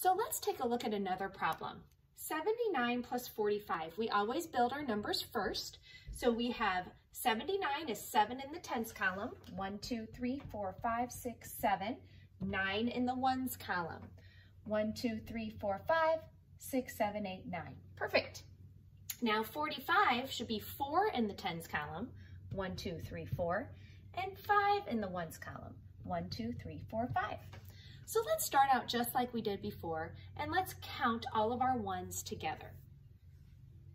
So let's take a look at another problem. 79 plus 45. We always build our numbers first. So we have 79 is 7 in the tens column. 1, 2, 3, 4, 5, 6, 7. 9 in the ones column. 1, 2, 3, 4, 5, 6, 7, 8, 9. Perfect. Now 45 should be 4 in the tens column. 1, 2, 3, 4. And 5 in the ones column. 1, 2, 3, 4, 5. So let's start out just like we did before, and let's count all of our ones together.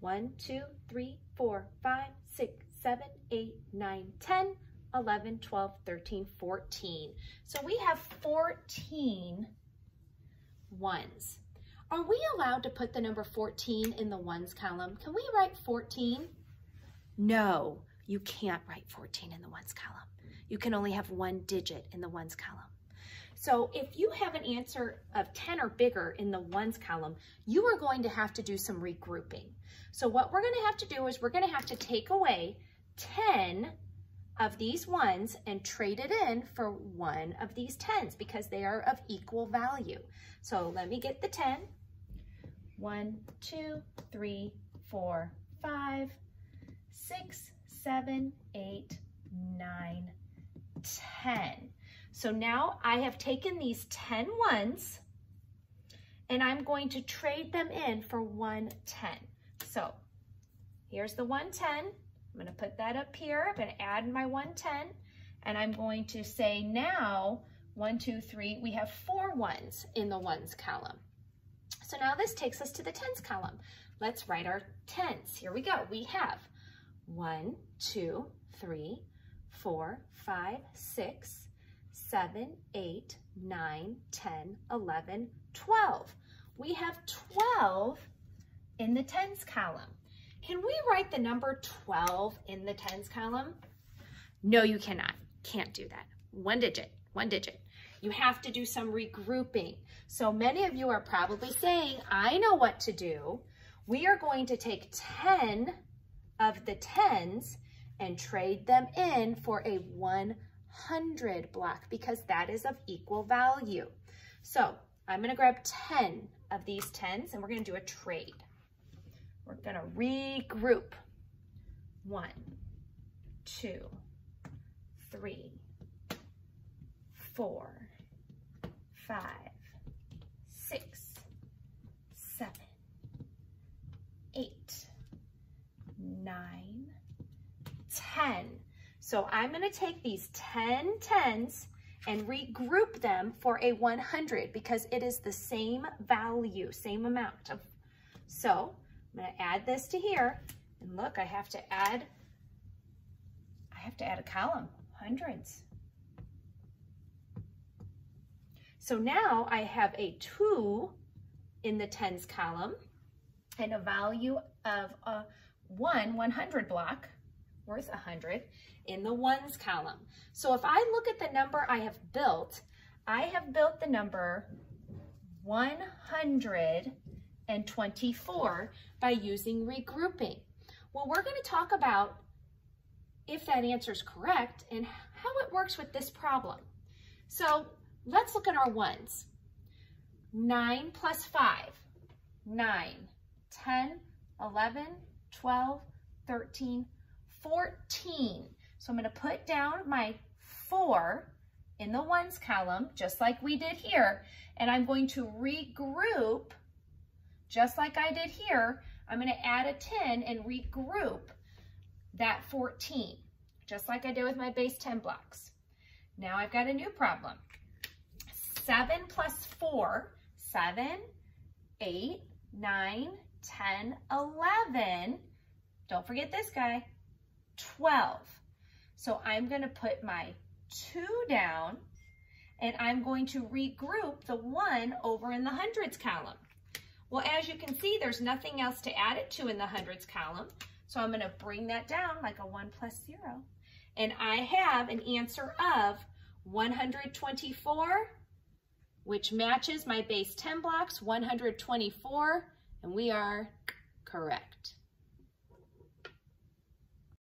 1, 2, 3, 4, 5, 6, 7, 8, 9, 10, 11, 12, 13, 14. So we have 14 ones. Are we allowed to put the number 14 in the ones column? Can we write 14? No, you can't write 14 in the ones column. You can only have one digit in the ones column. So if you have an answer of 10 or bigger in the ones column, you are going to have to do some regrouping. So what we're going to have to do is we're going to have to take away 10 of these ones and trade it in for one of these 10s because they are of equal value. So let me get the 10. 1, 2, 3, 4, 5, 6, 7, 8, 9, 10. So now I have taken these 10 ones and I'm going to trade them in for one 10. So here's the 110. I'm going to put that up here. I'm going to add my 110 and I'm going to say now 1, 2, 3, we have 4 ones in the ones column. So now this takes us to the tens column. Let's write our tens. Here we go. We have 1, 2, 3, 4, 5, 6, 7, 8, 9, 10, 11, 12. We have 12 in the tens column. Can we write the number 12 in the tens column? No, you cannot. Can't do that. One digit, one digit. You have to do some regrouping. So many of you are probably saying, I know what to do. We are going to take 10 of the tens and trade them in for a 100 block because that is of equal value. So I'm going to grab 10 of these 10s and we're going to do a trade. We're going to regroup. 1, 2, 3, 4, 5, 6, 7, 8, 9, 10. So I'm going to take these 10 10s and regroup them for a 100 because it is the same value, same amount of. So I'm going to add this to here. And look, I have to add a column, hundreds. So now I have a 2 in the tens column and a value of a 100 block worth 100 in the ones column. So if I look at the number I have built the number 124 by using regrouping. Well, we're going to talk about if that answer is correct and how it works with this problem. So let's look at our ones. 9 plus 5, 9, 10, 11, 12, 13, 14. So I'm going to put down my 4 in the ones column, just like we did here, and I'm going to regroup, just like I did here. I'm going to add a 10 and regroup that 14, just like I did with my base 10 blocks. Now I've got a new problem. 7 plus 4, 7, 8, 9, 10, 11. Don't forget this guy, 12. So I'm going to put my 2 down and I'm going to regroup the 1 over in the hundreds column. Well, as you can see, there's nothing else to add it to in the hundreds column. So I'm going to bring that down like a 1 plus 0. And I have an answer of 124, which matches my base 10 blocks, 124, and we are correct.